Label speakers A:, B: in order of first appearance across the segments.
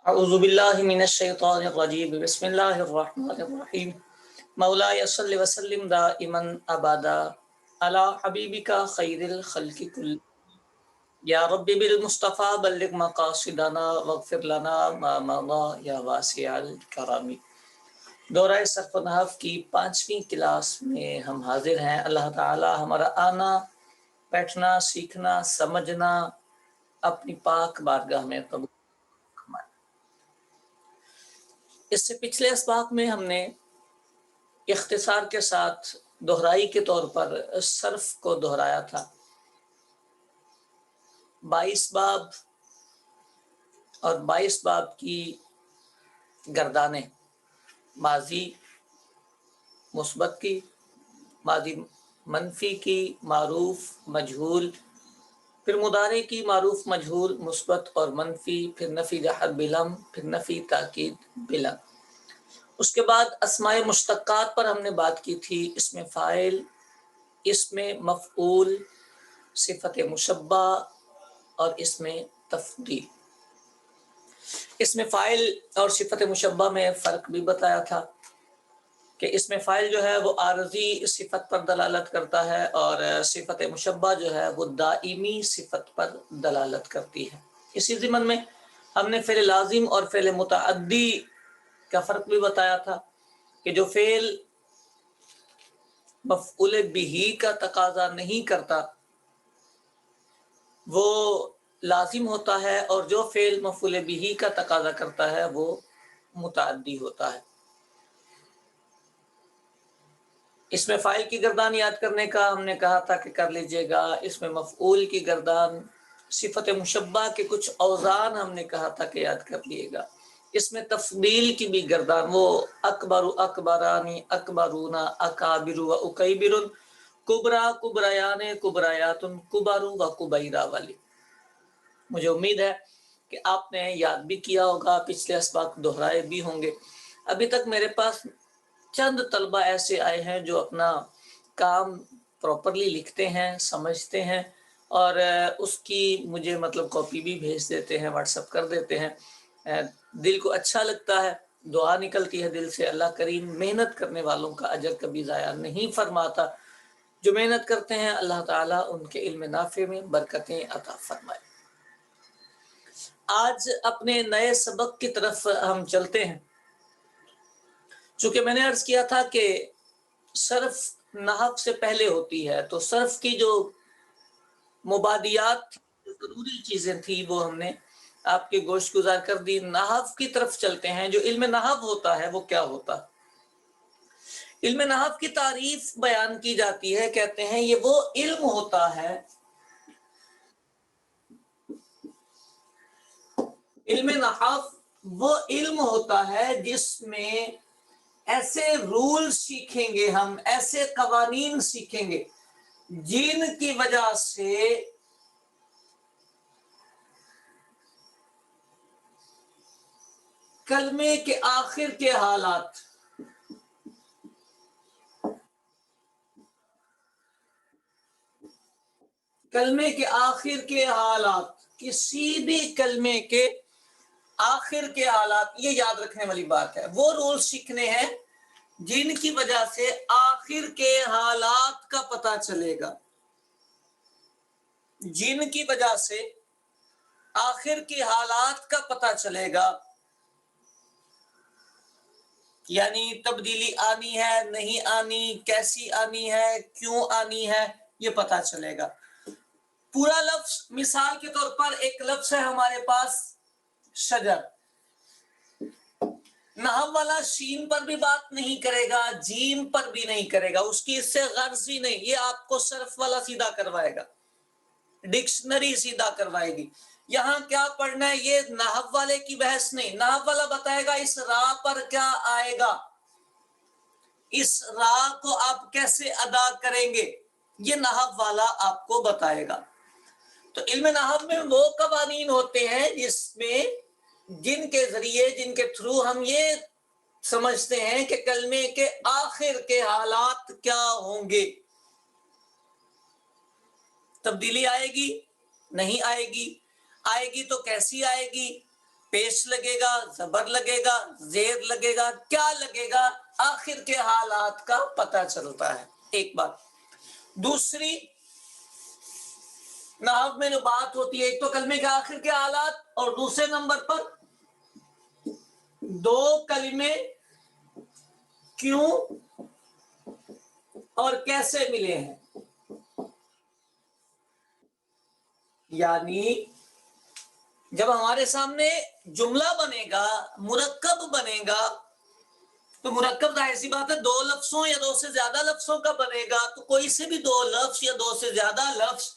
A: اعوذ باللہ من الشیطان الرجیم بسم اللہ الرحمن الرحیم مولاي صل وسلم دائما ابدا علی حبیبک خیر الخلق کل یا رب بالمصطفى بلغ مقاصدنا واغفر لنا ما مضى یا واسع الکرم۔ دورہ صرف و نحو کی 5ویں کلاس میں ہم حاضر ہیں۔ اللہ تعالی ہمارا آنا، بیٹھنا، سیکھنا، سمجھنا اپنی پاک بارگاہ میں قبول۔ اس سے پچھلے اسباق میں ہم نے اختصار کے ساتھ دہرائی کے طور پر صرف کو دہرایا تھا۔ 22 باب اور 22 باب کی گردانیں، ماضی مثبت کی، ماضی منفی کی، معروف مجہول، پھر مضارع کی معروف مجہول مثبت اور منفی، پھر نفی جہر بلم، پھر نفی تاکید بلم۔ اس کے بعد اسماء مشتقات پر ہم نے بات کی تھی، اسم فاعل، اسم مفعول، صفت مشبہ اور اسم تفضیل۔ اسم فاعل اور صفت مشبہ میں فرق بھی بتایا تھا کہ اسم فاعل جو ہے وہ عارضی صفت پر دلالت کرتا ہے اور صفت مشبہ جو ہے وہ دائمی صفت پر دلالت کرتی ہے۔ اسی ضمن میں ہم نے فعل لازم اور فعل متعدی کا فرق بھی بتایا تھا کہ جو فعل مفعول بہ کا تقاضا نہیں کرتا وہ لازم ہوتا ہے، اور جو فعل مفعول بہ کا تقاضا کرتا ہے وہ متعدی ہوتا ہے۔ اس میں فاعل کی گردان یاد کرنے کا ہم نے کہا تھا کہ کر لیجئے گا۔ اس میں مفعول کی گردان، صفت مشبہ کے کچھ اوزان ہم نے کہا تھا کہ یاد کر لیے گا۔ اس میں تفضیل کی بھی گردان، وہ اکبر اکبرانی، اکبرونا، اکابر و اکیبر، کبرا کبریان، کبریات، کبر و کبیرہ والی۔ مجھے امید ہے کہ آپ نے یاد بھی کیا ہوگا، پچھلے اسباق دہرائے بھی ہوں گے۔ ابھی تک میرے پاس چند طلبہ ایسے آئے ہیں جو اپنا کام پراپرلی لکھتے ہیں، سمجھتے ہیں اور اس کی مجھے کاپی بھی بھیج دیتے ہیں، واٹس ایپ کر دیتے ہیں۔ دل کو اچھا لگتا ہے، دعا نکلتی ہے دل سے۔ اللہ کریم محنت کرنے والوں کا اجر کبھی ضائع نہیں فرماتا۔ جو محنت کرتے ہیں اللہ تعالیٰ ان کے علم نافع میں برکتیں عطا فرمائے۔ آج اپنے نئے سبق کی طرف ہم چلتے ہیں۔ چونکہ میں نے عرض کیا تھا کہ صرف نحو سے پہلے ہوتی ہے، تو صرف کی جو مبادیات ضروری چیزیں تھیں وہ ہم نے آپ کے گوشت گزار کر دی۔ نحو کی طرف چلتے ہیں۔ جو علم نحو ہوتا ہے وہ کیا ہوتا ہے؟ علم نحو کی تعریف بیان کی جاتی ہے، کہتے ہیں یہ وہ علم ہوتا ہے، علم نحو وہ علم ہوتا ہے جس میں ایسے رول سیکھیں گے، ہم ایسے قوانین سیکھیں گے جن کی وجہ سے کلمے کے آخر کے حالات، کلمے کے آخر کے حالات، کسی بھی کلمے کے آخر کے حالات، یہ یاد رکھنے والی بات ہے۔ وہ رول سیکھنے ہیں جن کی وجہ سے آخر کے حالات کا پتہ چلے گا، جن کی وجہ سے آخر کے حالات کا پتہ چلے گا، یعنی تبدیلی آنی ہے نہیں آنی، کیسی آنی ہے، کیوں آنی ہے، یہ پتہ چلے گا۔ پورا لفظ، مثال کے طور پر ایک لفظ ہے ہمارے پاس شجر، نحو والا شین پر بھی بات نہیں کرے گا، جیم پر بھی نہیں کرے گا، اس کی اس سے غرض ہی نہیں، یہ آپ کو صرف والا سیدھا کروائے گا، ڈکشنری سیدھا کروائے گی۔ یہاں کیا پڑھنا ہے یہ نحو والے کی بحث نہیں، نحو والا بتائے گا اس را پر کیا آئے گا، اس را کو آپ کیسے ادا کریں گے، یہ نحو والا آپ کو بتائے گا۔ تو علم نحو میں وہ قوانین ہوتے ہیں جن کے ذریعے، جن کے تھرو ہم یہ سمجھتے ہیں کہ کلمے کے آخر کے حالات کیا ہوں گے۔ تبدیلی آئے گی نہیں آئے گی، آئے گی تو کیسی آئے گی، پیش لگے گا، زبر لگے گا، زیر لگے گا، کیا لگے گا، آخر کے حالات کا پتہ چلتا ہے. ایک بات. دوسری نحو میں جو بات ہوتی ہے، ایک تو کلمے کے آخر کے حالات، اور دوسرے نمبر پر دو کلمے کیوں اور کیسے ملے ہیں. یعنی جب ہمارے سامنے جملہ بنے گا، مرکب بنے گا، تو مرکب ظاہر سی بات ہے دو لفظوں یا دو سے زیادہ لفظوں کا بنے گا. تو کوئی سے بھی دو لفظ یا دو سے زیادہ لفظ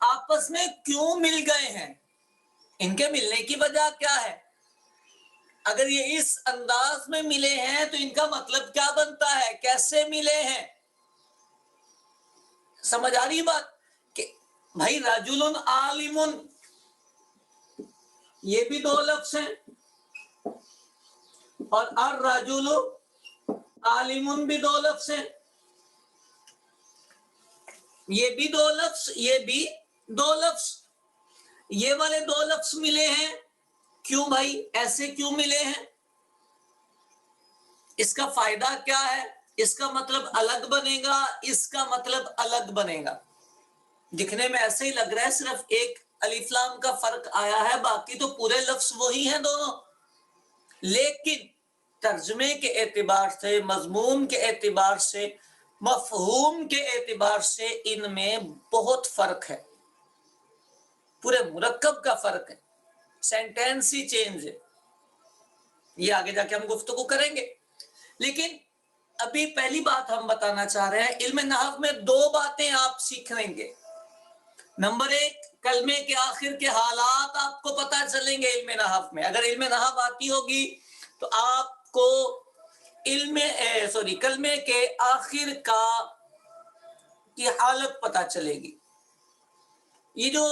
A: آپس میں کیوں مل گئے ہیں، ان کے ملنے کی وجہ کیا ہے. اگر یہ اس انداز میں ملے ہیں تو ان کا مطلب کیا بنتا ہے، کیسے ملے ہیں. سمجھ آ رہی بات کہ بھائی رجل عالم، یہ بھی دو لفظ ہیں، اور الرجل عالم بھی دو لفظ ہیں. یہ بھی دو لفظ، یہ بھی دو لفظ. یہ والے دو لفظ ملے ہیں، کیوں بھائی ایسے کیوں ملے ہیں، اس کا فائدہ کیا ہے، اس کا مطلب الگ بنے گا، اس کا مطلب الگ بنے گا. دکھنے میں ایسے ہی لگ رہا ہے، صرف ایک الف لام کا فرق آیا ہے، باقی تو پورے لفظ وہی ہیں دونوں. لیکن ترجمے کے اعتبار سے، مضمون کے اعتبار سے، مفہوم کے اعتبار سے ان میں بہت فرق ہے، پورے مرکب کا فرق ہے، سینٹینس ہی چینج ہے. یہ آگے جا کے ہم گفتگو کریں گے. لیکن ابھی پہلی بات ہم بتانا چاہ رہے ہیں، علم نحو میں دو باتیں آپ سیکھ لیں گے. نمبر ایک، کلمے کے آخر کے حالات آپ کو پتہ چلیں گے علم نحو میں. اگر علم نحو آتی ہوگی تو آپ کو کلمے کے آخر کی حالت پتہ چلے گی. یہ جو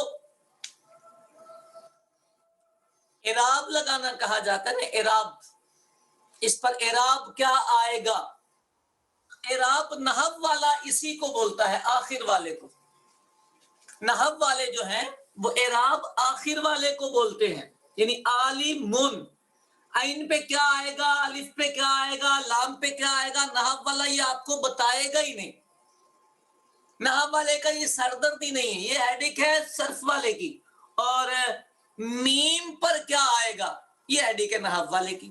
A: اعراب لگانا کہا جاتا ہے نا، اعراب، اس پر اعراب کیا آئے گا. اعراب نحو والا اسی کو بولتا ہے، آخر والے کو. نحو والے جو ہیں وہ اعراب آخر والے کو بولتے ہیں. یعنی عالمون، عین پہ کیا آئے گا، الف پہ کیا آئے گا، لام پہ کیا آئے گا، نحو والا یہ آپ کو بتائے گا ہی نہیں. نحو والے کا یہ سردرد ہی نہیں ہے، یہ ہیڈک ہے صرف والے کی. اور میم پر کیا آئے گا، یہ ہیڈک ہے نحو والے کی.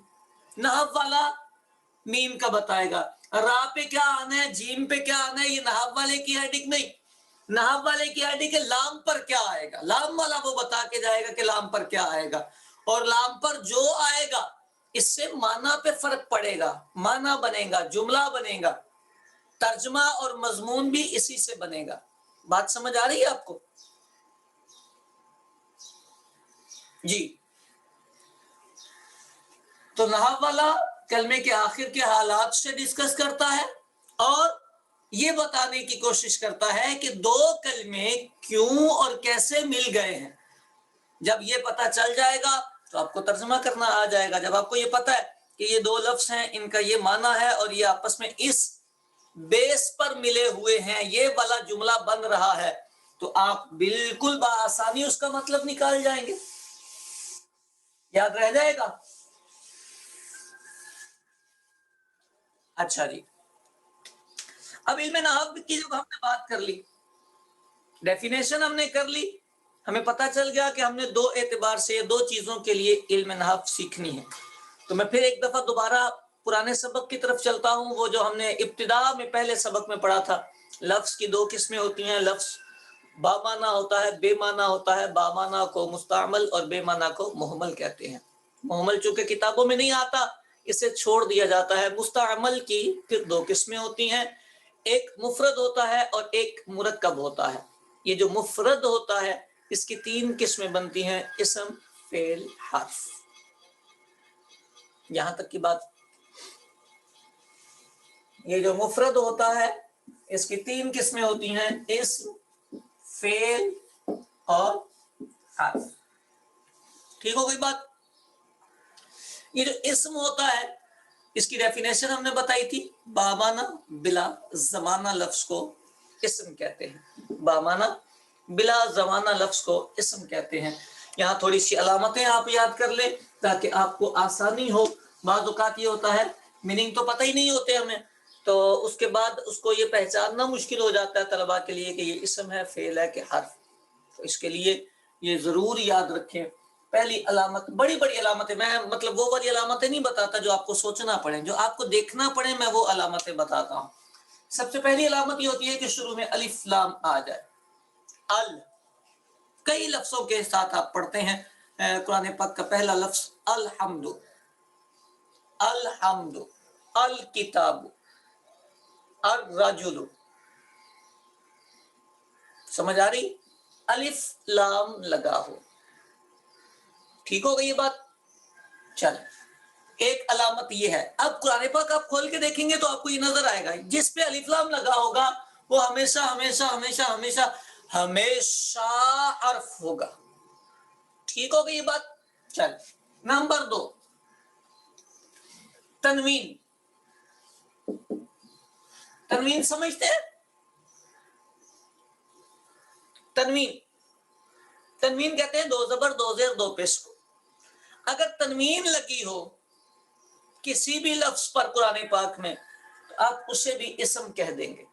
A: نحو والا میم کا بتائے گا. را پہ کیا آنا ہے، جیم پہ کیا آنا ہے، یہ نحو والے کی ہیڈک نہیں. نحو والے کی ہیڈک ہے لام پر کیا آئے گا، لام والا وہ بتا کے جائے گا کہ لام پر کیا آئے گا. اور لام پر جو آئے گا اس سے معنی پہ فرق پڑے گا، معنی بنے گا، جملہ بنے گا، ترجمہ اور مضمون بھی اسی سے بنے گا. بات سمجھ آ رہی ہے آپ کو؟ جی. تو نحو والا کلمے کے آخر کے حالات سے ڈسکس کرتا ہے اور یہ بتانے کی کوشش کرتا ہے کہ دو کلمے کیوں اور کیسے مل گئے ہیں. جب یہ پتہ چل جائے گا تو آپ کو ترجمہ کرنا آ جائے گا. جب آپ کو یہ پتہ ہے کہ یہ دو لفظ ہیں، ان کا یہ معنی ہے اور یہ آپس میں اس بیس پر ملے ہوئے ہیں، یہ والا جملہ بن رہا ہے، تو آپ بالکل بآسانی اس کا مطلب نکال جائیں گے. یاد رہ جائے گا. اچھا جی. اب علم نحو کی جب ہم نے بات کر لی، ڈیفینیشن ہم نے کر لی، ہمیں پتہ چل گیا کہ ہم نے دو اعتبار سے دو چیزوں کے لیے علم نحو سیکھنی ہے. تو میں پھر ایک دفعہ دوبارہ پرانے سبق کی طرف چلتا ہوں، وہ جو ہم نے ابتدا میں پہلے سبق میں پڑھا تھا. لفظ کی دو قسمیں ہوتی ہیں، لفظ با معنی ہوتا ہے، بے معنی ہوتا ہے. با معنی کو مستعمل اور بے معنی کو مہمل کہتے ہیں. مہمل چونکہ کتابوں میں نہیں آتا اسے چھوڑ دیا جاتا ہے. مستعمل کی پھر دو قسمیں ہوتی ہیں، ایک مفرد ہوتا ہے اور ایک مرکب ہوتا ہے. یہ جو مفرد ہوتا ہے اس کی تین قسمیں بنتی ہیں، اسم، فعل، حرف. یہاں تک کی بات. یہ جو مفرد ہوتا ہے اس کی تین قسمیں ہوتی ہیں، اسم، فعل اور حرف. ٹھیک ہو گئی بات. یہ جو اسم ہوتا ہے اس کی ڈیفینیشن ہم نے بتائی تھی، بامانہ بلا زمانہ لفظ کو اسم کہتے ہیں. بامانہ بلا زمانہ لفظ کو اسم کہتے ہیں. یہاں تھوڑی سی علامتیں آپ یاد کر لیں تاکہ آپ کو آسانی ہو. بعض اوقات یہ ہوتا ہے میننگ تو پتہ ہی نہیں ہوتے ہمیں، تو اس کے بعد اس کو یہ پہچاننا مشکل ہو جاتا ہے طلباء کے لیے کہ یہ اسم ہے، فعل ہے کہ حرف. تو اس کے لیے یہ ضرور یاد رکھیں. پہلی علامت، بڑی بڑی علامتیں، میں مطلب وہ والی علامتیں نہیں بتاتا جو آپ کو سوچنا پڑے، جو آپ کو دیکھنا پڑے میں وہ علامتیں بتاتا ہوں. سب سے پہلی علامت یہ ہوتی ہے کہ شروع میں الف لام آ جائے. ال کئی لفظوں کے ساتھ آپ پڑھتے ہیں. قرآن پاک کا پہلا لفظ الحمد، الحمد، الکتاب، الرجل. سمجھ آ رہی؟ الف لام لگا ہو. ٹھیک ہو گئی یہ بات؟ چل، ایک علامت یہ ہے. اب قرآن پاک آپ کھول کے دیکھیں گے تو آپ کو یہ نظر آئے گا جس پہ الف لام لگا ہوگا وہ ہمیشہ ہمیشہ ہمیشہ ہمیشہ ہمیشہ حرف ہوگا. ٹھیک ہو گئی یہ بات؟ چل، نمبر 2، تنوین. تنوین سمجھتے ہیں؟ تنوین، تنوین کہتے ہیں 2 زبر 2 زیر 2 پیش کو. اگر تنوین لگی ہو کسی بھی لفظ پر قرآن پاک میں تو آپ اسے بھی اسم کہہ دیں گے.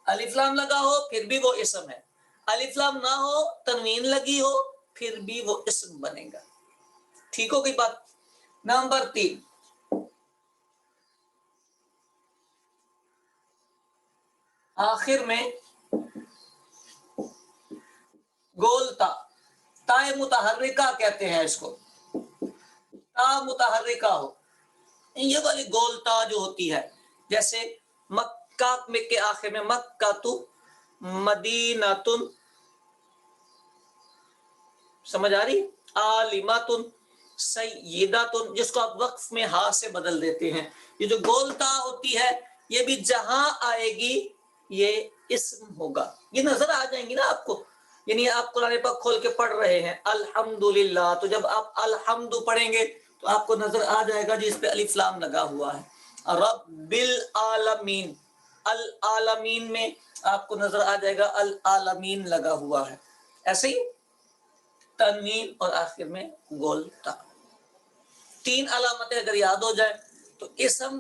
A: الف لام لگا ہو پھر بھی وہ اسم ہے، الف لام نہ ہو تنوین لگی ہو پھر بھی وہ اسم بنے گا. ٹھیک ہو گئی بات؟ نمبر 3، آخر میں گولتا. تائے متحرکہ کہتے ہیں اس کو. تا متحرکہ ہو، یہ والی گولتا جو ہوتی ہے، جیسے مکہ میں کے آخر میں مکہ تو، مدینہ، سمجھ آ رہی؟ عالماتن، سیداتن، جس کو آپ وقف میں ہا سے بدل دیتے ہیں. یہ جو گولتا ہوتی ہے یہ بھی جہاں آئے گی یہ اسم ہوگا. یہ نظر آ جائیں گی نا آپ کو. یعنی آپ قرآن پاک کھول کے پڑھ رہے ہیں الحمدللہ، تو جب آپ الحمد پڑھیں گے تو آپ کو نظر آ جائے گا جس پہ الف لام لگا ہوا ہے. رب العالمین، العالمین میں آپ کو نظر آ جائے گا العالمین لگا ہوا ہے. ایسے ہی تنوین اور آخر میں گولتا. 3 علامتیں اگر یاد ہو جائے تو اسم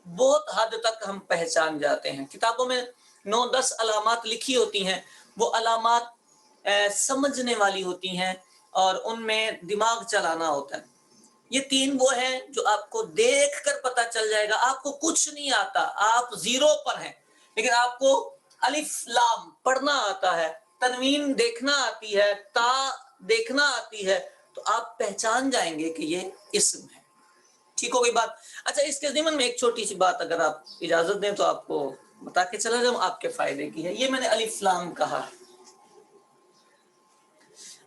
A: بہت حد تک ہم پہچان جاتے ہیں. کتابوں میں 9-10 علامات لکھی ہوتی ہیں. وہ علامات سمجھنے والی ہوتی ہیں اور ان میں دماغ چلانا ہوتا ہے. یہ 3 وہ ہیں جو آپ کو دیکھ کر پتا چل جائے گا. آپ کو کچھ نہیں آتا، آپ زیرو پر ہیں، لیکن آپ کو الف لام پڑھنا آتا ہے، تنوین دیکھنا آتی ہے، تا دیکھنا آتی ہے، تو آپ پہچان جائیں گے کہ یہ اسم ہے. ٹھیک ہو گئی بات؟ اچھا، اس کے ضمن میں ایک چھوٹی سی بات اگر آپ اجازت دیں تو آپ کو بتا کے چلا جاؤں، آپ کے فائدے کی ہے. یہ میں نے الف لام کہا ہے،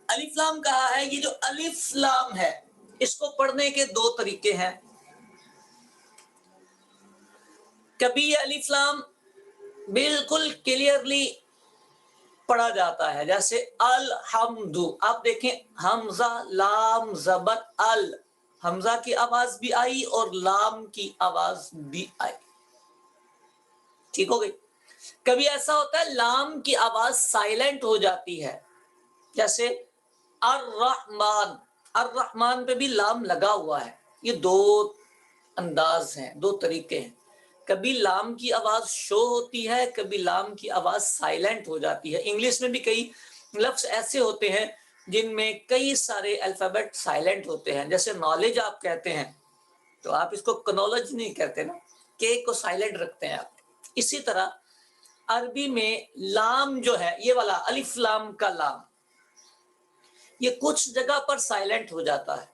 A: الف لام کہا ہے. یہ جو الف لام ہے اس کو پڑھنے کے 2 طریقے ہیں. کبھی یہ الف لام بالکل کلیئرلی پڑھا جاتا ہے، جیسے الحمد. آپ دیکھیں حمزہ لام زبر ال، حمزہ کی آواز بھی آئی اور لام کی آواز بھی آئی. ٹھیک ہو گئی؟ کبھی ایسا ہوتا ہے لام کی آواز سائلنٹ ہو جاتی ہے، جیسے الرحمن. الرحمن پہ بھی لام لگا ہوا ہے. یہ 2 انداز ہیں، 2 طریقے ہیں. کبھی لام کی آواز شو ہوتی ہے، کبھی لام کی آواز سائلنٹ ہو جاتی ہے. انگلش میں بھی کئی لفظ ایسے ہوتے ہیں جن میں کئی سارے الفابیٹ سائلنٹ ہوتے ہیں. جیسے نالج آپ کہتے ہیں تو آپ اس کو کنالج نہیں کہتے نا، کے کو سائلنٹ رکھتے ہیں آپ. اسی طرح عربی میں لام جو ہے، یہ والا الف لام کا لام، یہ کچھ جگہ پر سائلنٹ ہو جاتا ہے،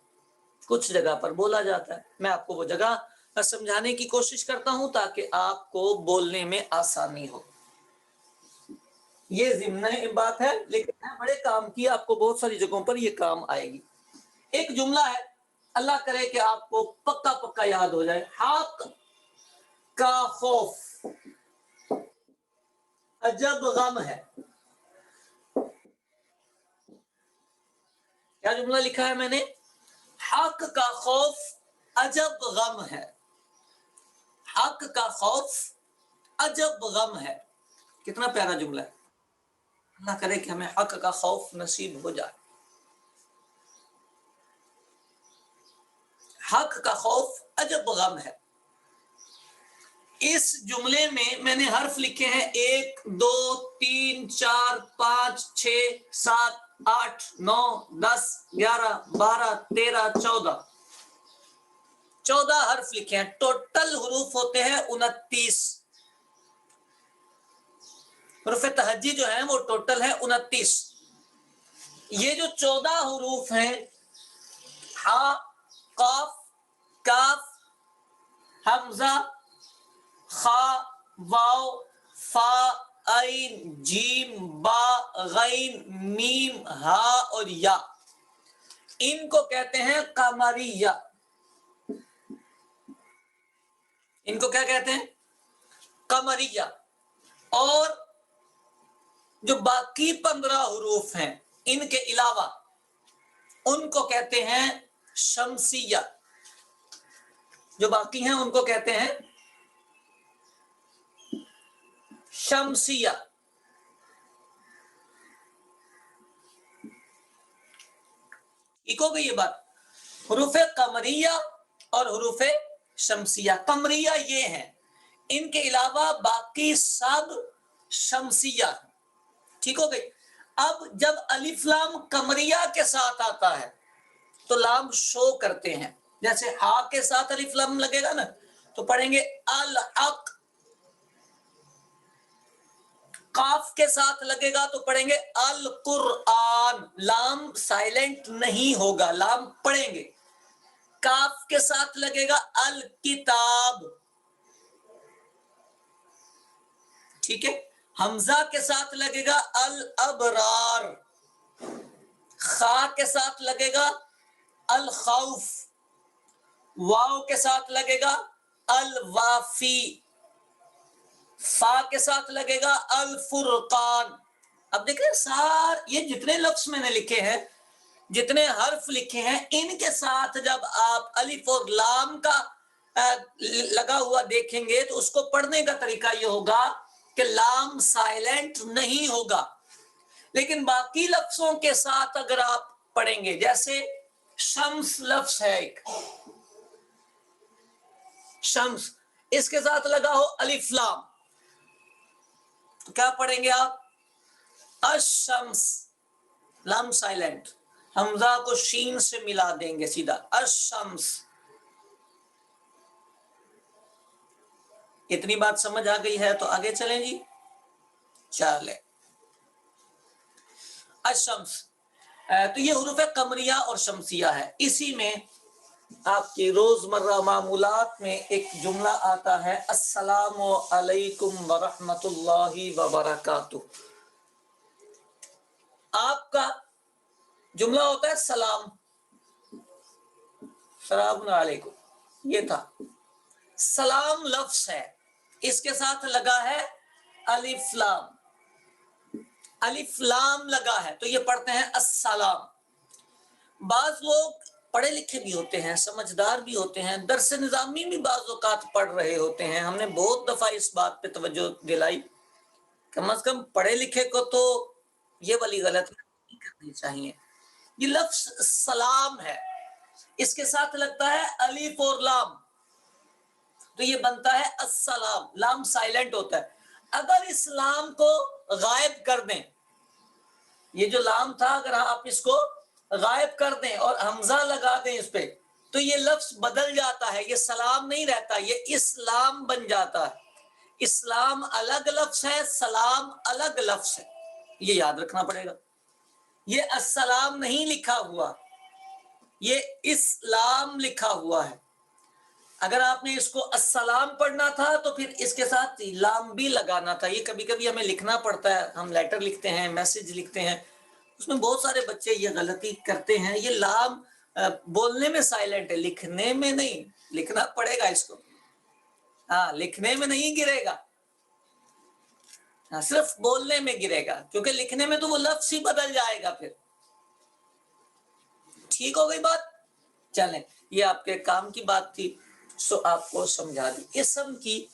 A: کچھ جگہ پر بولا جاتا ہے. میں آپ کو وہ جگہ سمجھانے کی کوشش کرتا ہوں تاکہ آپ کو بولنے میں آسانی ہو. یہ ضمن بات ہے، لیکن بڑے کام کی، آپ کو بہت ساری جگہوں پر یہ کام آئے گی. ایک جملہ ہے، اللہ کرے کہ آپ کو پکا پکا یاد ہو جائے. حق کا خوف عجب غم ہے. کیا جملہ لکھا ہے میں نے؟ حق کا خوف عجب غم ہے. حق کا خوف عجب غم ہے. کتنا پیارا جملہ ہے. اللہ کرے کہ ہمیں حق کا خوف نصیب ہو جائے. حق کا خوف عجب غم ہے. اس جملے میں نے حرف لکھے ہیں 1 2 3 4 5 6 7 8 9 10 11 12 13 14 حرف لکھے ہیں. ٹوٹل حروف ہوتے ہیں 29. حروف تہجی جو ہیں وہ ٹوٹل ہے 29. یہ جو 14 حروف ہیں ہا قاف کاف حمزہ خا واو فا عین جیم با غین میم ہا اور یا، ان کو کہتے ہیں قمریہ. ان کو کیا کہتے ہیں؟ قمریہ. اور جو باقی 15 حروف ہیں ان کے علاوہ ان کو کہتے ہیں شمسیہ. جو باقی ہیں ان کو کہتے ہیں شمسیہ. ایک ہو گئی یہ بات. حروف قمریہ اور حروف شمسیہ. قمریہ یہ ہیں، ان کے علاوہ باقی سب شمسیہ. ٹھیک ہو گئی. اب جب الف لام قمریہ کے ساتھ آتا ہے تو لام شو کرتے ہیں. جیسے ہا کے ساتھ الف لام لگے گا نا تو پڑھیں گے الحق. قاف کے ساتھ لگے گا تو پڑھیں گے القرآن. لام سائلنٹ نہیں ہوگا، لام پڑھیں گے. کاف کے ساتھ لگے گا الکتاب. ٹھیک ہے. حمزہ کے ساتھ لگے گا الابرار. خا کے ساتھ لگے گا الخوف. واو کے ساتھ لگے گا الوافی. فا کے ساتھ لگے گا الفرقان. اب دیکھیں یہ جتنے لفظ میں نے لکھے ہیں، جتنے حرف لکھے ہیں، ان کے ساتھ جب آپ الف اور لام کا لگا ہوا دیکھیں گے تو اس کو پڑھنے کا طریقہ یہ ہوگا کہ لام سائلنٹ نہیں ہوگا. لیکن باقی لفظوں کے ساتھ اگر آپ پڑھیں گے، جیسے شمس لفظ ہے ایک، شمس، اس کے ساتھ لگا ہو الف لام تو کیا پڑھیں گے آپ؟ الشمس. لام سائلنٹ. حمزہ کو شین سے ملا دیں گے سیدھا الشمس. اتنی بات سمجھ آ گئی ہے تو آگے چلیں جی. چلیں الشمس. تو یہ حروف قمریہ اور شمسیہ ہے. اسی میں آپ کی روزمرہ معمولات میں ایک جملہ آتا ہے السلام علیکم ورحمۃ اللہ وبرکاتہ. آپ کا جملہ ہوتا ہے سلام، السلام علیکم. یہ تھا سلام لفظ ہے، اس کے ساتھ لگا ہے الف لام. الف لام لگا ہے تو یہ پڑھتے ہیں السلام. بعض لوگ پڑھے لکھے بھی ہوتے ہیں، سمجھدار بھی ہوتے ہیں، درس نظامی بھی بعض اوقات پڑھ رہے ہوتے ہیں. ہم نے بہت دفعہ اس بات پہ توجہ دلائی، کم از کم پڑھے لکھے کو تو یہ والی غلط نہیں کرنی چاہیے. یہ لفظ سلام ہے، اس کے ساتھ لگتا ہے الف اور لام تو یہ بنتا ہے السلام. لام سائلنٹ ہوتا ہے. اگر اس لام کو غائب کر دیں، یہ جو لام تھا اگر آپ اس کو غائب کر دیں اور حمزہ لگا دیں اس پہ تو یہ لفظ بدل جاتا ہے. یہ سلام نہیں رہتا، یہ اسلام بن جاتا ہے. اسلام الگ لفظ ہے، سلام الگ لفظ ہے. یہ یاد رکھنا پڑے گا. یہ السلام نہیں لکھا ہوا، یہ اسلام لکھا ہوا ہے. اگر آپ نے اس کو السلام پڑھنا تھا تو پھر اس کے ساتھ لام بھی لگانا تھا. یہ کبھی کبھی ہمیں لکھنا پڑتا ہے، ہم لیٹر لکھتے ہیں، میسج لکھتے ہیں، اس میں بہت سارے بچے یہ غلطی کرتے ہیں. یہ لام بولنے میں سائلنٹ ہے، لکھنے میں نہیں. لکھنا پڑے گا اس کو. ہاں، لکھنے میں نہیں گرے گا، صرف بولنے میں گرے گا، کیونکہ لکھنے میں تو وہ لفظ ہی بدل جائے گا. پھر ٹھیک ہو گئی بات. چلیں، یہ آپ کے کام کی بات تھی سو آپ کو سمجھا دی. اسم کی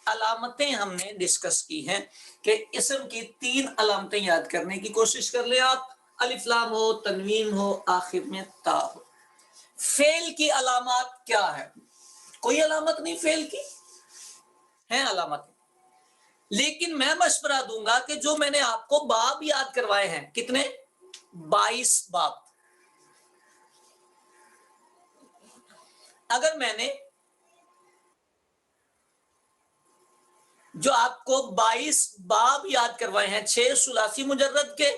A: علامتیں ہم نے ڈسکس کی ہیں کہ اسم کی 3 علامتیں یاد کرنے کی کوشش کر لیں آپ. الف لام ہو، تنوین ہو، آخر میں تا ہو. فعل کی علامات کیا ہے؟ کوئی علامت نہیں فعل کی، ہیں علامت، لیکن میں مشورہ دوں گا کہ جو میں نے آپ کو باب یاد کروائے ہیں، کتنے؟ 22 باب، اگر میں نے جو آپ کو 22 باب یاد کروائے ہیں، 6 ثلاثی مجرد کے،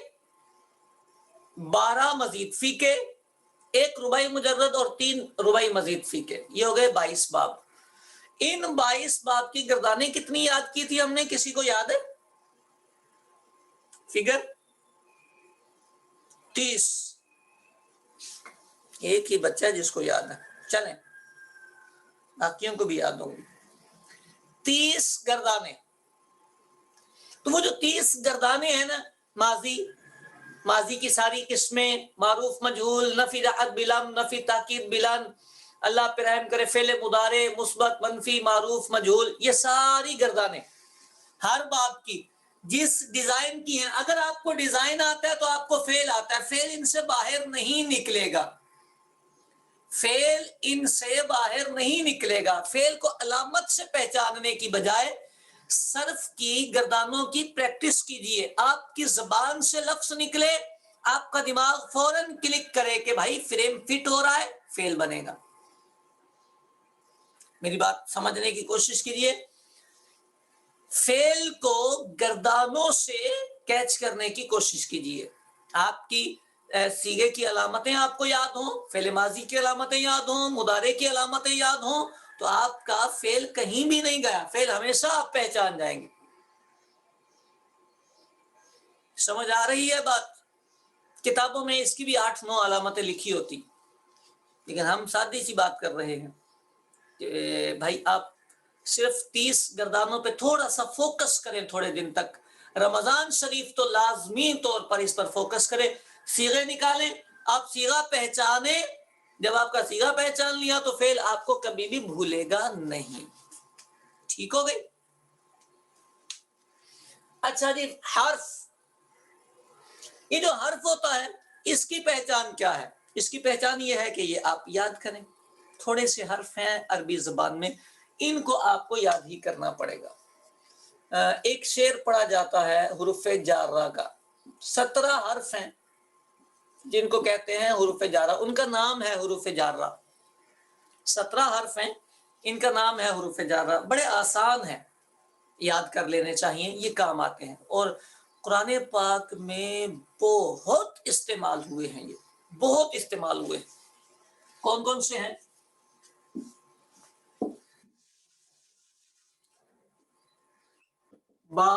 A: 12 مزید فی کے، 1 رباعی مجرد اور 3 رباعی مزید فی کے، یہ ہو گئے 22 باب۔ ان 22 باب کی گردانیں کتنی یاد کی تھی ہم نے؟ کسی کو یاد ہے فگر؟ 30۔ ایک ہی بچہ ہے جس کو یاد ہے، چلیں باقیوں کو بھی یاد ہوگی۔ 30 گردانیں، تو وہ جو 30 گردانیں ہیں نا، ماضی کی ساری قسمیں، معروف مجہول، نفی رعد بلم، نفی تاکید بلن، اللہ پہ رحم کرے، فعل مضارع، مثبت، منفی، معروف مجہول، یہ ساری گردانیں ہر باب کی جس ڈیزائن کی ہیں، اگر آپ کو ڈیزائن آتا ہے تو آپ کو فعل آتا ہے، فعل ان سے باہر نہیں نکلے گا، فعل ان سے باہر نہیں نکلے گا۔ فعل کو علامت سے پہچاننے کی بجائے صرف کی گردانوں کی پریکٹس کیجئے، آپ کی زبان سے لفظ نکلے، آپ کا دماغ فوراً کلک کرے کہ بھائی فریم فٹ ہو رہا ہے، فعل بنے گا۔ میری بات سمجھنے کی کوشش کیجئے، فعل کو گردانوں سے کیچ کرنے کی کوشش کیجئے۔ آپ کی صیغے کی علامتیں آپ کو یاد ہوں، فعل ماضی کی علامتیں یاد ہوں، مضارع کی علامتیں یاد ہوں، تو آپ کا فعل کہیں بھی نہیں گیا، فعل ہمیشہ آپ پہچان جائیں گے۔ سمجھ آ رہی ہے بات؟ کتابوں میں اس کی بھی 8-9 علامتیں لکھی ہوتی، لیکن ہم سادی سی بات کر رہے ہیں کہ بھائی آپ صرف 30 گردانوں پہ تھوڑا سا فوکس کریں، تھوڑے دن تک، رمضان شریف تو لازمی طور پر اس پر فوکس کریں، صیغے نکالیں، آپ صیغہ پہچانیں، جب آپ کا صیغہ پہچان لیا تو فعل آپ کو کبھی بھی بھولے گا نہیں۔ ٹھیک ہو گئی؟ اچھا جی، حرف، یہ جو حرف ہوتا ہے اس کی پہچان کیا ہے؟ اس کی پہچان یہ ہے کہ یہ آپ یاد کریں، تھوڑے سے حرف ہیں عربی زبان میں، ان کو آپ کو یاد ہی کرنا پڑے گا۔ ایک شعر پڑھا جاتا ہے حروف جارہ کا، 17 حرف ہیں جن کو کہتے ہیں حروف جارہ، ان کا نام ہے حروف جارہ، 17 حرف ہیں، ان کا نام ہے حروف جارہ، بڑے آسان ہیں، یاد کر لینے چاہیے، یہ کام آتے ہیں، اور قرآن پاک میں بہت استعمال ہوئے ہیں، یہ بہت استعمال ہوئے ہیں۔ کون کون سے ہیں؟ با،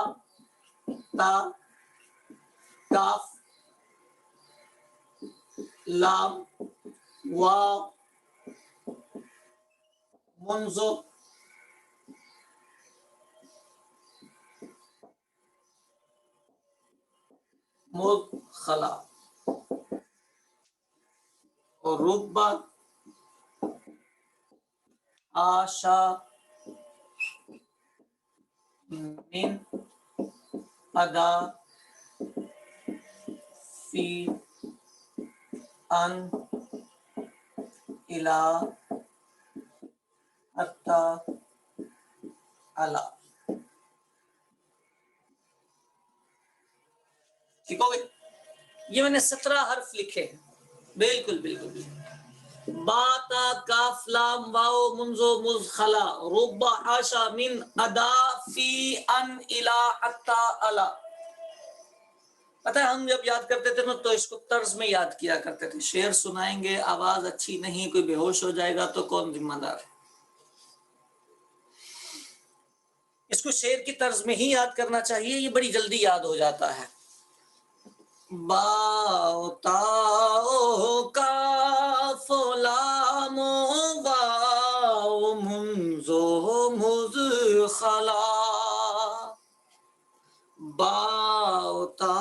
A: تا، کاف، لام، واو، منزو، مدخلا، اور ربا، آشا، من، ادا، فی، ان، الا، حتی، علا۔ ٹھیک ہو گئی؟ یہ میں نے 17 حرف لکھے ہیں، بالکل بالکل بالکل، با، تا، کاف، لام، واو، منزو، مزخلا، ربا، حاشا، من، ادا، فی، ان، الا، حتی، علا۔ پتہ ہے ہم جب یاد کرتے تھے تو اس کو طرز میں یاد کیا کرتے تھے، شعر سنائیں گے، آواز اچھی نہیں، کوئی بے ہوش ہو جائے گا تو کون ذمہ دار ہے؟ اس کو شعر کی طرز میں ہی یاد کرنا چاہیے، یہ بڑی جلدی یاد ہو جاتا ہے۔ با، تا، کاف، لام، واو، منزو، مزخلا، با، تا،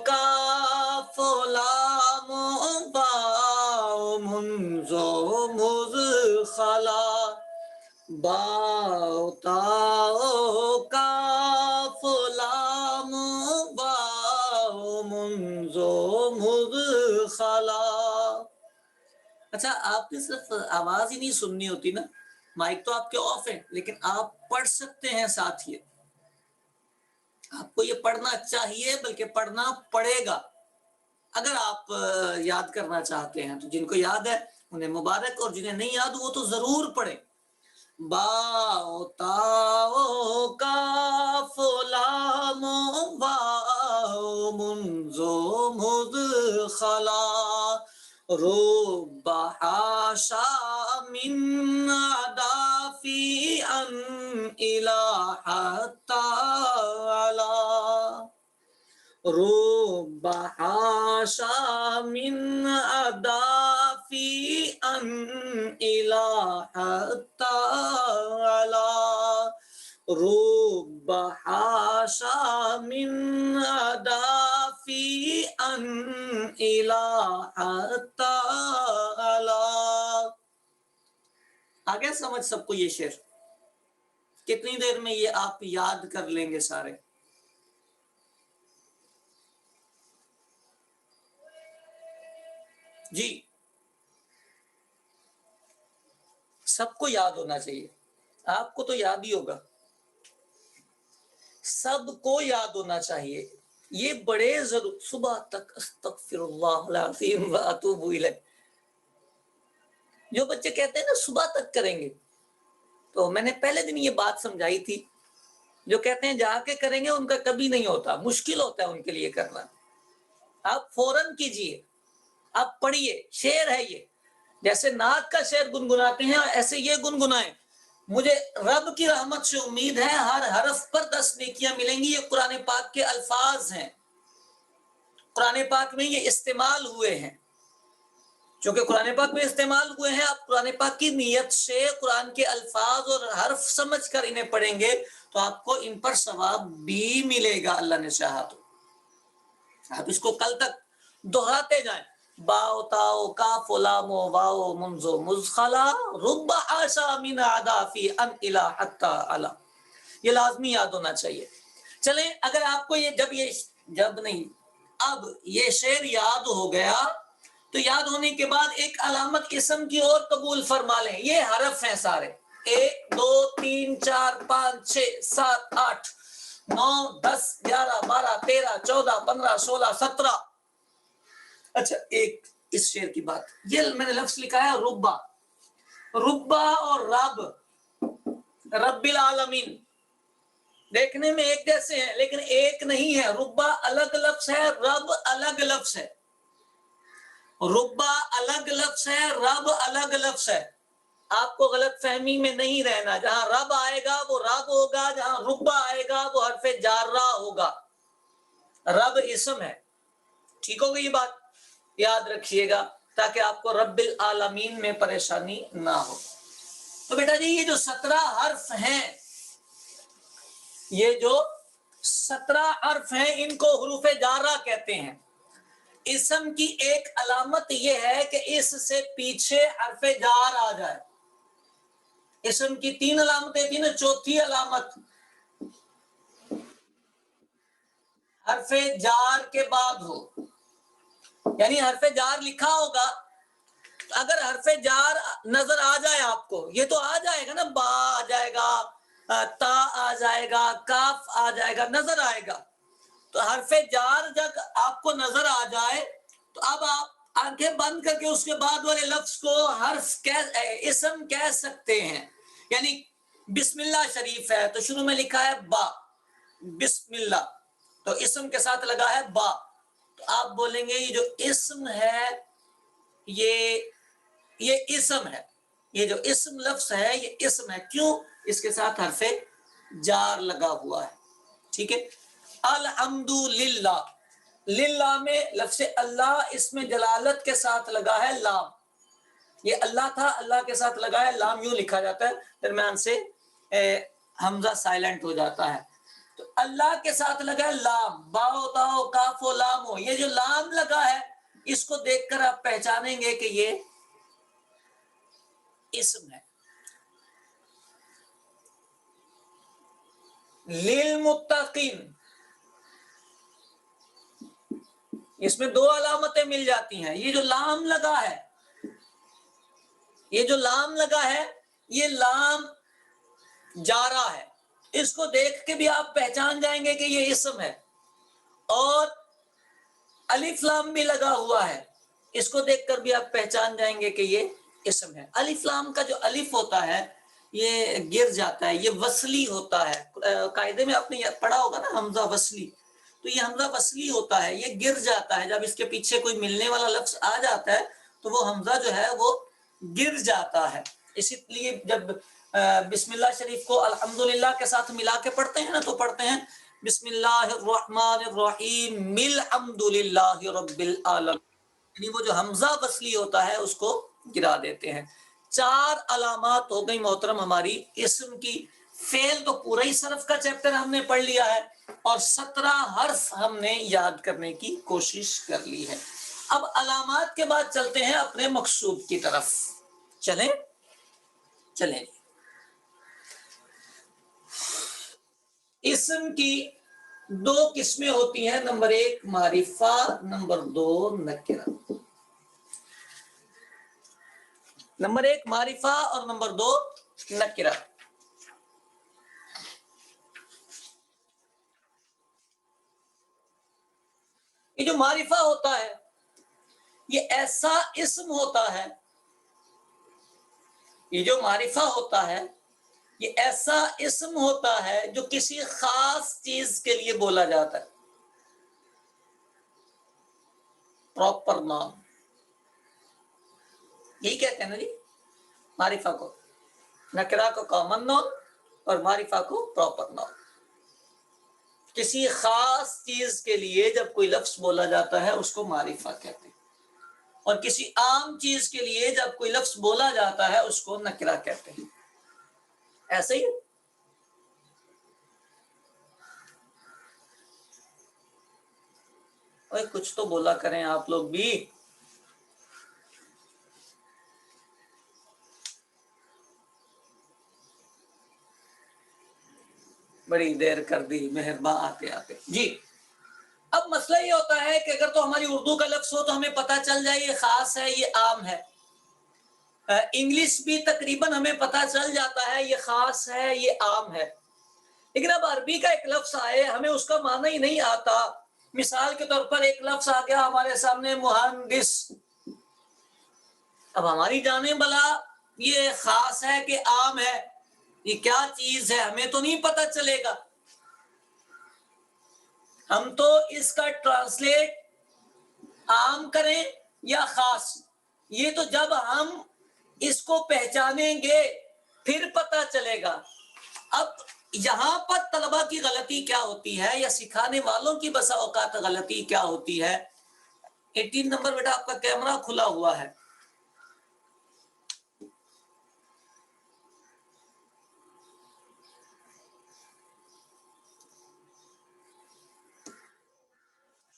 A: کاف، لام، واو، منزو، مزخلا، با، تا، کاف، لام، واو، منزو، مدخلا۔ اچھا آپ نے صرف آواز ہی نہیں سننی ہوتی نا، مائک تو آپ کے آف ہے، لیکن آپ پڑھ سکتے ہیں ساتھ ہی. آپ کو یہ پڑھنا چاہیے بلکہ پڑھنا پڑے گا اگر آپ یاد کرنا چاہتے ہیں. تو جن کو یاد ہے انہیں مبارک، اور جنہیں نہیں یاد وہ تو ضرور پڑھیں. با تا کاف لام واو منزو مدخلا رب حاشا من عدافی ان الہ تعالی رب حاشا من عدافی ان الہ تعالی رب حاشا من عدافی ان الہ تعالی. آگے سمجھ سب کو یہ شعر؟ کتنی دیر میں یہ آپ یاد کر لیں گے سارے؟ جی سب کو یاد ہونا چاہیے. آپ کو تو یاد ہی ہوگا، سب کو یاد ہونا چاہیے. یہ بڑے ضرور. صبح تک استغفر اللہ العظیم واتوب الیہ. جو بچے کہتے ہیں نا صبح تک کریں گے، تو میں نے پہلے دن یہ بات سمجھائی تھی. جو کہتے ہیں جا کے کریں گے ان کا کبھی نہیں ہوتا، مشکل ہوتا ہے ان کے لیے کرنا. آپ فوراً کیجئے، آپ پڑھیے. شعر ہے یہ، جیسے نعت کا شعر گنگناتے ہیں ایسے یہ گنگنائیں. مجھے رب کی رحمت سے امید ہے ہر حرف پر 10 نیکیاں ملیں گی. یہ قرآن پاک کے الفاظ ہیں، قرآن پاک میں یہ استعمال ہوئے ہیں. چونکہ قرآن پاک میں استعمال ہوئے ہیں، آپ قرآن پاک کی نیت سے قرآن کے الفاظ اور حرف سمجھ کر انہیں پڑھیں گے تو آپ کو ان پر ثواب بھی ملے گا اللہ نے چاہا تو. آپ اس کو کل تک دہراتے جائیں. باؤ تاؤ کاف لام واو منزو مزخلا رب حاشا من عدافی ان الہ تعالی. یہ لازمی یاد ہونا چاہیے. چلیں اگر آپ کو اب یہ شعر یاد ہو گیا تو یاد ہونے کے بعد ایک علامت اسم کی اور قبول فرما لیں. یہ حرف ہیں سارے، 1 2 3 4 5 6 7 8 9 10 11 12 13 14 15 16 17. اچھا ایک اس شعر کی بات، یہ میں نے لفظ لکھا ہے ربا. ربا اور رب، رب العالمین دیکھنے میں ایک جیسے ہیں لیکن ایک نہیں ہے. ربا الگ لفظ ہے، رب الگ لفظ ہے. ربا الگ لفظ ہے، رب الگ لفظ ہے. آپ کو غلط فہمی میں نہیں رہنا. جہاں رب آئے گا وہ رب ہوگا، جہاں ربا آئے گا وہ حرف جارہ ہوگا. رب اسم ہے. ٹھیک ہوگا یہ بات؟ یاد رکھیے گا تاکہ آپ کو رب العالمین میں پریشانی نہ ہو. تو بیٹا جی یہ جو 17 حرف ہیں، یہ جو 17 حرف ہیں ان کو حروف جارہ کہتے ہیں. اسم کی ایک علامت یہ ہے کہ اس سے پیچھے حرف جار آ جائے. اسم کی 3 علامتیں تھی نا، چوتھی علامت حرف جار کے بعد ہو. یعنی حرف جار لکھا ہوگا، اگر حرف جار نظر آ جائے آپ کو، یہ تو آ جائے گا نا، با آ جائے گا، تا آ جائے گا، کاف آ جائے گا، نظر آئے گا. تو حرف جار جب آپ کو نظر آ جائے تو اب آپ آنکھیں بند کر کے اس کے بعد والے لفظ کو اسم کہہ سکتے ہیں. یعنی بسم اللہ شریف ہے تو شروع میں لکھا ہے با، بسم اللہ، تو اسم کے ساتھ لگا ہے با. تو آپ بولیں گے یہ جو اسم ہے یہ اسم ہے. یہ جو اسم لفظ ہے یہ اسم ہے. کیوں؟ اس کے ساتھ حرف جار لگا ہوا ہے. ٹھیک ہے. الحمدللہ، للہ میں لفظ اللہ اس میں جلالت کے ساتھ لگا ہے لام. یہ اللہ تھا، اللہ کے ساتھ لگا ہے لام. یوں لکھا جاتا ہے، درمیان سے حمزہ سائلنٹ ہو جاتا ہے. تو اللہ کے ساتھ لگا ہے لام، باؤ تاؤ کاف و لام ہو. یہ جو لام لگا ہے اس کو دیکھ کر آپ پہچانیں گے کہ یہ اسم ہے. للمتقین، اس میں 2 علامتیں مل جاتی ہیں. یہ جو لام لگا ہے یہ جو لام لگا ہے یہ لام جارا ہے، اس کو دیکھ کے بھی آپ پہچان جائیں گے کہ یہ اسم ہے. اور الف لام بھی لگا ہوا ہے، اس کو دیکھ کر بھی آپ پہچان جائیں گے کہ یہ اسم ہے. الف لام کا جو الف ہوتا ہے یہ گر جاتا ہے، یہ وصلی ہوتا ہے. قاعدے میں آپ نے پڑھا ہوگا نا حمزہ وصلی، تو یہ حمزہ وصلی ہوتا ہے، یہ گر جاتا ہے. جب اس کے پیچھے کوئی ملنے والا لفظ آ جاتا ہے تو وہ حمزہ جو ہے وہ گر جاتا ہے. اسی لیے جب بسم اللہ شریف کو الحمدللہ کے ساتھ ملا کے پڑھتے ہیں نا تو پڑھتے ہیں بسم اللہ الرحمن الرحیم الحمدللہ رب العالمین، یعنی وہ جو حمزہ وصلی ہوتا ہے اس کو گرا دیتے ہیں. 4 علامات ہو گئی محترم ہماری اسم کی. فعل تو پورا ہی صرف کا چیپٹر ہم نے پڑھ لیا ہے اور 17 حرف ہم نے یاد کرنے کی کوشش کر لی ہے. اب علامات کے بعد چلتے ہیں اپنے مقصود کی طرف. چلیں. اسم کی 2 قسمیں ہوتی ہیں، نمبر 1 معرفہ، نمبر 2 نکرہ. نمبر 1 معرفہ اور نمبر 2 نکرہ. یہ جو معرفہ ہوتا ہے یہ ایسا اسم ہوتا ہے، یہ جو معرفہ ہوتا ہے یہ ایسا اسم ہوتا ہے جو کسی خاص چیز کے لیے بولا جاتا ہے. پراپر نام یہی کہتے ہیں نا جی معرفہ کو. نکرہ کو کامن نام اور معرفہ کو پراپر نام. کسی خاص چیز کے لیے جب کوئی لفظ بولا جاتا ہے اس کو معرفہ کہتے ہیں، اور کسی عام چیز کے لیے جب کوئی لفظ بولا جاتا ہے اس کو نکرہ کہتے ہیں. ایسے ہی کچھ تو بولا کریں آپ لوگ بھی. بڑی دیر کر دی مہربان آتے آتے. جی اب مسئلہ یہ ہوتا ہے کہ اگر تو ہماری اردو کا لفظ ہو تو ہمیں پتہ چل جائے یہ خاص ہے یہ عام ہے. انگلش بھی تقریباً ہمیں پتہ چل جاتا ہے یہ خاص ہے یہ عام ہے. لیکن اب عربی کا ایک لفظ آئے ہمیں اس کا معنی ہی نہیں آتا. مثال کے طور پر ایک لفظ آ گیا ہمارے سامنے مہندس. اب ہماری جانیں بلا یہ خاص ہے کہ عام ہے، یہ کیا چیز ہے ہمیں تو نہیں پتہ چلے گا. ہم تو اس کا ٹرانسلیٹ عام کریں یا خاص، یہ تو جب ہم اس کو پہچانیں گے پھر پتہ چلے گا. اب یہاں پر طلبہ کی غلطی کیا ہوتی ہے یا سکھانے والوں کی بسا اوقات غلطی کیا ہوتی ہے. 18 نمبر بیٹا آپ کا کیمرہ کھلا ہوا ہے.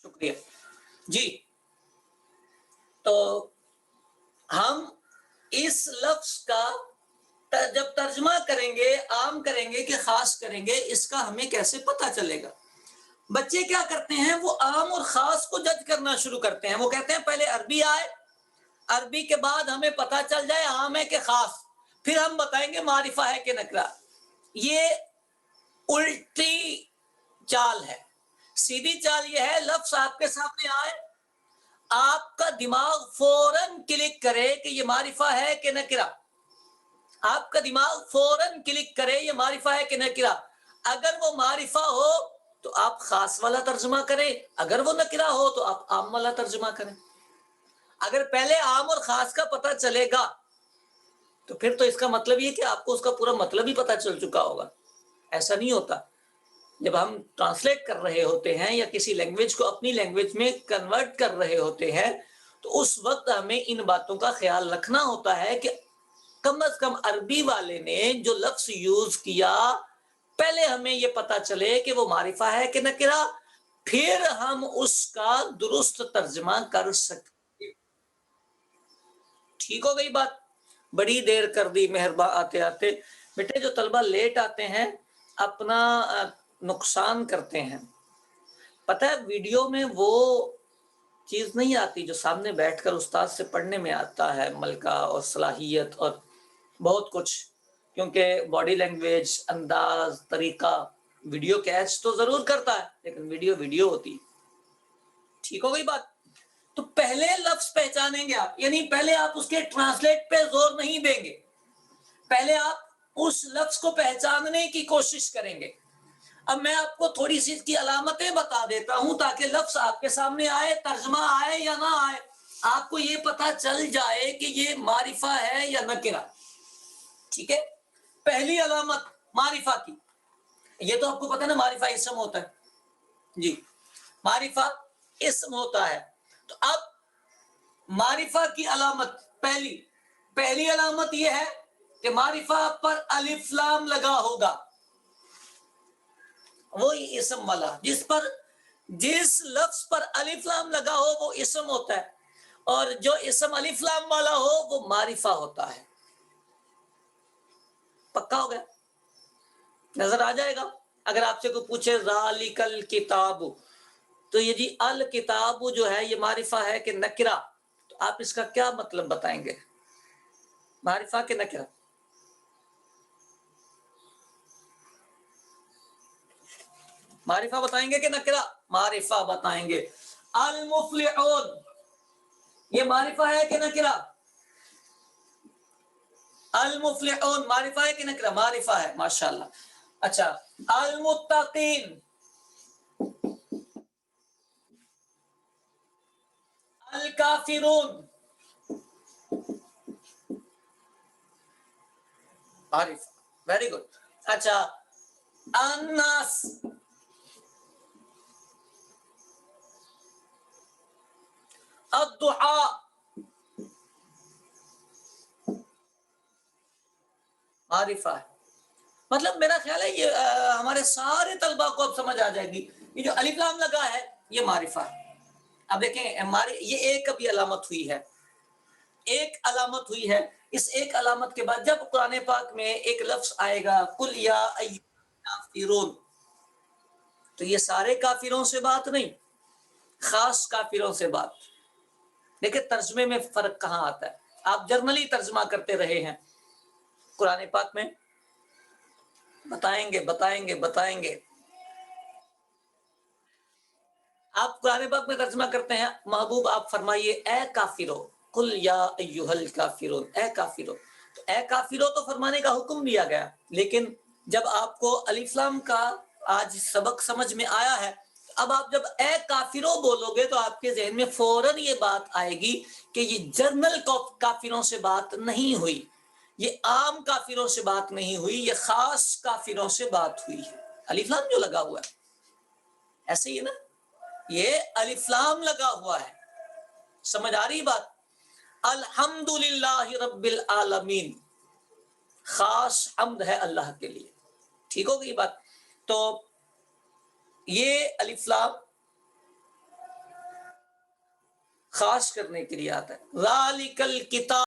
A: شکریہ جی. تو ہم اس لفظ کا جب ترجمہ کریں گے عام کریں گے کہ خاص کریں گے اس کا ہمیں کیسے پتہ چلے گا. بچے کیا کرتے ہیں وہ عام اور خاص کو جج کرنا شروع کرتے ہیں. وہ کہتے ہیں پہلے عربی آئے، عربی کے بعد ہمیں پتہ چل جائے عام ہے کہ خاص، پھر ہم بتائیں گے معرفہ ہے کہ نکرہ. یہ الٹی چال ہے. سیدھی چال یہ ہے لفظ آپ کے سامنے آئے آپ کا دماغ فوراً کلک کرے کہ یہ معرفہ ہے کہ نکرہ. آپ کا دماغ فوراً کلک کرے یہ معرفہ ہے کہ نکرہ. اگر وہ معرفہ ہو تو آپ خاص والا ترجمہ کریں، اگر وہ نکرہ ہو تو آپ عام والا ترجمہ کریں. اگر پہلے عام اور خاص کا پتہ چلے گا تو پھر تو اس کا مطلب یہ کہ آپ کو اس کا پورا مطلب ہی پتہ چل چکا ہوگا. ایسا نہیں ہوتا. جب ہم ٹرانسلیٹ کر رہے ہوتے ہیں یا کسی لینگویج کو اپنی لینگویج میں کنورٹ کر رہے ہوتے ہیں تو اس وقت ہمیں ان باتوں کا خیال رکھنا ہوتا ہے کہ کم از کم عربی والے نے جو لفظ یوز کیا پہلے ہمیں یہ پتا چلے کہ وہ معرفہ ہے کہ نکرہ، پھر ہم اس کا درست ترجمہ کر سکتے. ٹھیک ہو گئی بات؟ بڑی دیر کر دی مہربان آتے آتے. بیٹے جو طلبہ لیٹ آتے ہیں اپنا نقصان کرتے ہیں. پتہ ہے ویڈیو میں وہ چیز نہیں آتی جو سامنے بیٹھ کر استاد سے پڑھنے میں آتا ہے، ملکہ اور صلاحیت اور بہت کچھ، کیونکہ باڈی لینگویج، انداز، طریقہ ویڈیو کیچ تو ضرور کرتا ہے، لیکن ویڈیو ہوتی، ٹھیک ہو گئی بات؟ تو پہلے لفظ پہچانیں گے آپ، یعنی پہلے آپ اس کے ٹرانسلیٹ پہ زور نہیں دیں گے، پہلے آپ اس لفظ کو پہچاننے کی کوشش کریں گے۔ اب میں آپ کو تھوڑی سی اس کی علامتیں بتا دیتا ہوں تاکہ لفظ آپ کے سامنے آئے، ترجمہ آئے یا نہ آئے، آپ کو یہ پتا چل جائے کہ یہ معرفہ ہے یا نکرہ، ٹھیک ہے؟ پہلی علامت معرفہ کی، یہ تو آپ کو پتا ہے نا، معرفہ اسم ہوتا ہے، جی معرفہ اسم ہوتا ہے۔ تو اب معرفہ کی علامت پہلی علامت یہ ہے کہ معرفہ پر الف لام لگا ہوگا، وہی اسم والا، جس لفظ پر الف لام لگا ہو وہ اسم ہوتا ہے، اور جو اسم الف لام والا ہو وہ معرفہ ہوتا ہے۔ پکا ہو گیا؟ نظر آ جائے گا اگر آپ سے کوئی پوچھے ذالک الکتاب، تو یہ جی الکتاب جو ہے یہ معرفہ ہے کہ نکرہ، تو آپ اس کا کیا مطلب بتائیں گے؟ معرفہ کہ نکرہ؟ معرفہ بتائیں گے کہ نکرہ؟ معرفہ بتائیں گے۔ المفلحون یہ معرفہ ہے کہ نکرہ؟ المفلحون معرفہ ہے کہ نکرہ؟ معرفہ ہے، ماشاءاللہ۔ اچھا، المتقین، الکافرون، معرفہ، ویری گڈ۔ اچھا، الناس، الضحیٰ، معرفہ ہے۔ مطلب میرا خیال ہے یہ ہمارے سارے طلباء کو اب سمجھ آ جائے گی، یہ جو الف لام لگا ہے یہ معرفہ ہے۔ اب دیکھیں یہ ایک ابھی علامت ہوئی ہے، اس ایک علامت کے بعد جب قرآن پاک میں ایک لفظ آئے گا قل یا ایھا الکافرون، تو یہ سارے کافروں سے بات نہیں، خاص کافروں سے بات۔ دیکھیں ترجمے میں فرق کہاں آتا ہے، آپ جرنلی ترجمہ کرتے رہے ہیں، قرآن پاک میں بتائیں گے۔ آپ قرآن پاک میں ترجمہ کرتے ہیں، محبوب آپ فرمائیے اے کافرو، قل یا ایھا الکافرون، اے کافرو، تو اے کافرو تو فرمانے کا حکم دیا گیا، لیکن جب آپ کو الف لام کا آج سبق سمجھ میں آیا ہے، اب آپ جب اے کافرو بولو گے تو آپ کے ذہن میں فوراً یہ بات آئے گی کہ یہ جنرل کافروں سے بات نہیں ہوئی، یہ عام کافروں سے بات نہیں ہوئی، یہ خاص کافروں سے بات ہوئی ہے۔ الف لام جو لگا ہوا ہے ایسے ہی نا، یہ الف لام لگا ہوا ہے، سمجھ آ رہی بات؟ الحمدللہ رب العالمین، خاص حمد ہے اللہ کے لیے، ٹھیک ہوگی بات؟ تو یہ الف لام خاص کرنے کے لیے آتا ہے۔ ذالک الکتاب